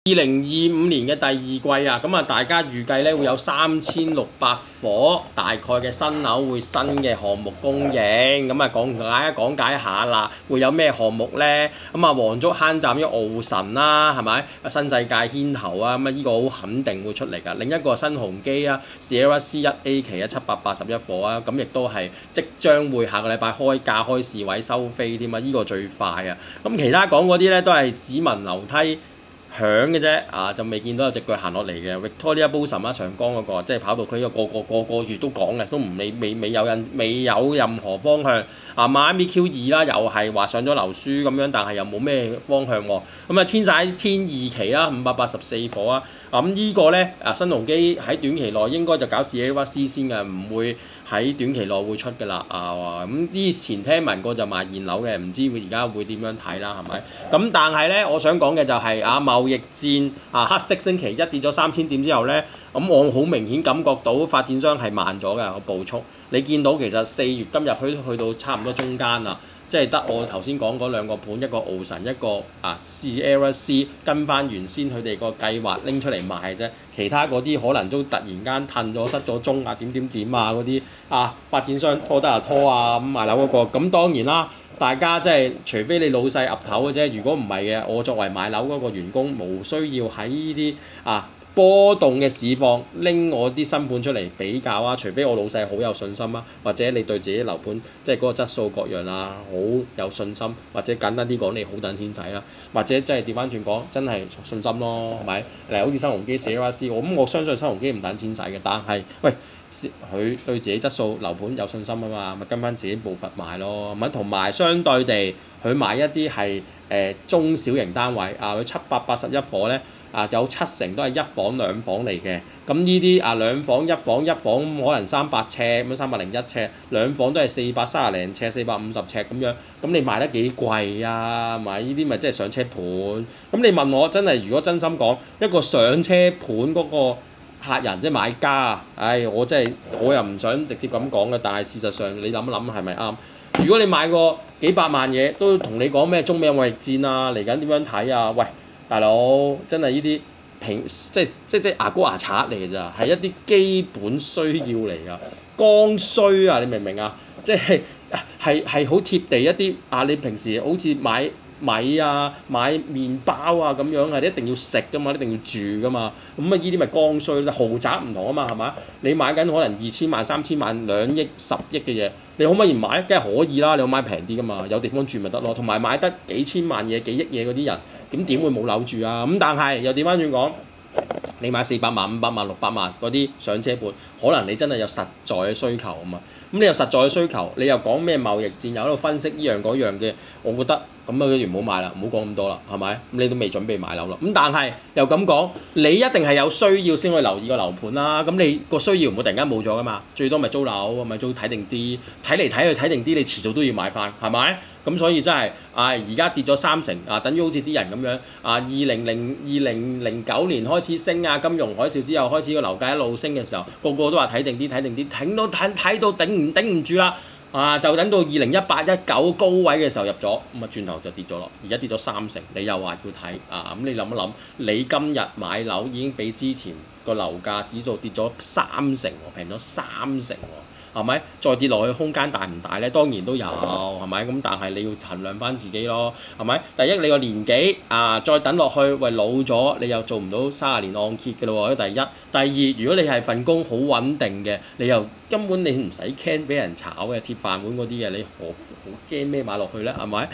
2025年嘅第二季啊，咁啊大家預計咧會有3600伙大概嘅新樓會新嘅項目供應，咁啊講解下啦，會有咩項目咧？咁啊黃竹坑站於奧神啦，係咪？新世界牽頭啊，咁啊呢個好肯定會出嚟㗎。另一個新鴻基啊 ，Sierra C1A 期啊781伙啊，咁亦都係即將會下個禮拜開價開市位收飛添啊，呢個最快啊。咁其他講嗰啲咧都係只聞樓梯響嘅啫，就未見到有隻腳行落嚟嘅。Victoria Balsam 上江嗰個，即係跑道區個月都講嘅，都未有任何方向。Miami Q2 啦，又係話上咗樓書咁樣，但係又冇咩方向喎。咁啊天2期啦，584伙啊。咁呢個咧新鴻基喺短期內應該就搞 Sierra C 先嘅，唔會喺短期內會出㗎啦。咁之前聽聞過就賣現樓嘅，唔知而家會點樣睇啦，係咪？咁但係咧，我想講嘅就係貿易戰黑色星期一跌咗3000點之後咧，咁我好明顯感覺到發展商係慢咗嘅個步速。你見到其實4月今日去到差唔多中間啦。即係得我頭先講嗰兩個盤，一個奧神，一個Sierra C 跟翻原先佢哋個計劃拎出嚟賣啫。其他嗰啲可能都突然間褪咗失咗蹤點嗰啲發展商拖得拖咁賣樓嗰個。咁當然啦，大家即係除非你老細岌頭嘅啫。如果唔係嘅，我作為買樓嗰個員工，無需要喺呢啲波動嘅市況拎我啲新盤出嚟比較啊，除非我老細好有信心啊，或者你對自己樓盤即係嗰個質素各樣好有信心，或者簡單啲講你好等錢使啦，或者即係調翻轉講真係信心咯，係咪？好似新鴻基 Sierra C，我相信新鴻基唔等錢使嘅，但係喂佢對自己質素樓盤有信心啊嘛，咪跟翻自己步伐買咯，咪同埋相對地佢買一啲係中小型單位佢781伙咧。有70%都係1房2房嚟嘅，咁呢啲2房1房1房可能300尺咁301尺，2房都係430零尺450尺咁樣，咁你賣得幾貴啊？買呢啲咪即係上車盤？咁你問我真係如果真心講一個上車盤嗰個客人即係買家我又唔想直接咁講嘅，但係事實上你諗一諗係咪啱？如果你買個幾百萬嘢，都同你講咩中美貿易戰嚟緊點樣睇啊？喂！大佬，真係呢啲即牙膏牙刷嚟㗎咋，係一啲基本需要嚟㗎，剛需你明唔明啊？即係好貼地一啲你平時好似買米買麵包咁樣係一定要食㗎嘛，一定要住㗎嘛，咁呢啲咪剛需，豪宅唔同啊嘛，係咪？你買緊可能2000萬、3000萬、2億、10億嘅嘢，你可唔可以買？梗係可以啦，你可買平啲㗎嘛，有地方住咪得咯，同埋買得幾千萬嘢、幾億嘢嗰啲人。咁點會冇樓住啊？咁但係又調翻轉講，你買400萬、500萬、600萬嗰啲上車盤，可能你真係有實在嘅需求啊嘛。咁你有實在嘅需求，你又講咩貿易戰，又喺度分析呢樣嗰樣嘅，我覺得咁不如唔好買啦，唔好講咁多啦，係咪？咁你都未準備買樓啦。咁但係又咁講，你一定係有需要先去留意個樓盤啦。咁你個需要唔會突然間冇咗噶嘛？最多咪租樓，咪租睇定啲，睇嚟睇去睇定啲，你遲早都要買翻，係咪？咁所以真係而家跌咗30%等於好似啲人咁樣2009年開始升金融海嘯之後開始個樓價一路升嘅時候，個個都話睇定啲，睇到頂唔住啦就等到2018-19高位嘅時候入咗，咁轉頭就跌咗落，而家跌咗30%，你又話要睇咁你諗一諗，你今日買樓已經比之前個樓價指數跌咗30%喎，平咗30%喎。係咪？再跌落去空間大唔大咧？當然都有，係咪？咁但係你要衡量翻自己咯，係咪？第一你個年紀再等落去，喂老咗，你又做唔到30年按揭嘅咯喎。第一，第二，如果你係份工好穩定嘅，你又根本你唔使驚俾人炒嘅鐵飯碗嗰啲嘅，你好驚咩買落去咧？係咪？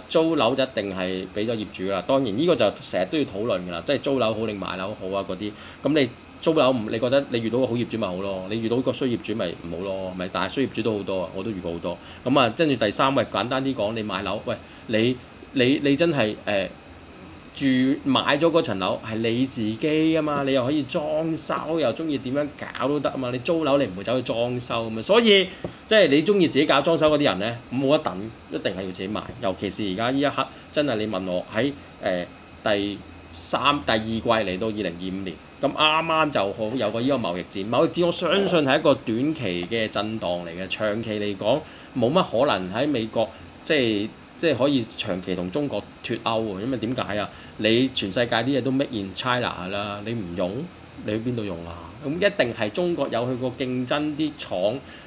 租樓就一定係俾咗業主啦。當然呢個就成日都要討論㗎啦，即係租樓好定賣樓好嗰啲，咁你。租樓你覺得你遇到個好業主咪好咯？你遇到個衰業主咪唔好咯？咪但係衰業主都好多我都遇過好多。咁跟住第三，喂簡單啲講，你買樓，喂你真係買咗嗰層樓係你自己啊嘛，你又可以裝修，又中意點樣搞都得啊嘛。你租樓你唔會走去裝修啊嘛，所以即係你中意自己搞裝修嗰啲人咧，冇得等，一定係要自己買。尤其是而家呢一刻，真係你問我喺第二季嚟到2025年。咁啱啱就好有個呢個貿易戰，我相信係一個短期嘅震盪嚟嘅，長期嚟講冇乜可能喺美國即係即係可以長期同中國脫歐喎，因為點解啊？你全世界啲嘢都 make in China 啦，你唔用，你去邊度用啊？咁一定係中國有佢個競爭啲廠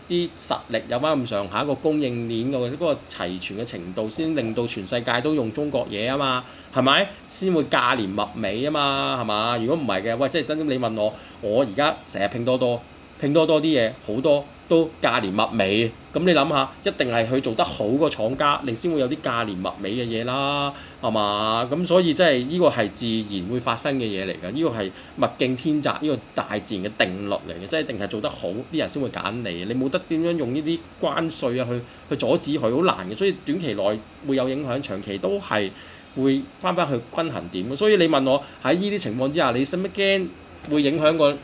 啲實力有翻咁上下個供應鏈嗰個齊全嘅程度，先令到全世界都用中國嘢啊嘛，係咪？先會價廉物美啊嘛，係嘛？如果唔係嘅，喂，即係等你問我而家成日拼多多啲嘢好多都價廉物美，咁你諗下，一定係佢做得好個廠家，你先會有啲價廉物美嘅嘢啦，係嘛？咁所以即係呢個係自然會發生嘅嘢嚟㗎，呢個係物競天擇，呢個大自然嘅定律嚟嘅，即係一定係做得好，啲人先會揀你，你冇得點樣用呢啲關稅啊去阻止佢，好難嘅，所以短期內會有影響，長期都係會翻去均衡點。所以你問我喺呢啲情況之下，你使乜驚會影響個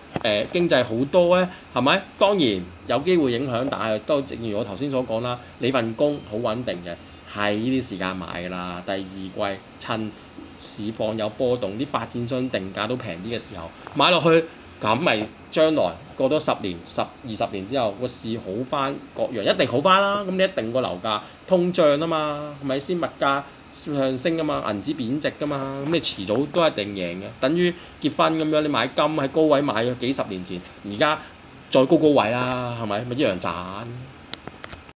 經濟好多咧？係咪？當然有機會影響，但係都正如我頭先所講啦，你份工好穩定嘅，係呢啲時間買㗎啦。第二季趁市況有波動，啲發展商定價都平啲嘅時候買落去，咁咪將來過多10年、20年之後個市好翻，各樣一定好翻啦。咁你一定個樓價通脹啊嘛，係咪先？物價上升啊嘛，銀紙貶值㗎嘛，咁你遲早都一定贏嘅。等於結婚咁樣，你買金喺高位買咗幾十年前，而家再高位啦，係咪？咪一樣賺。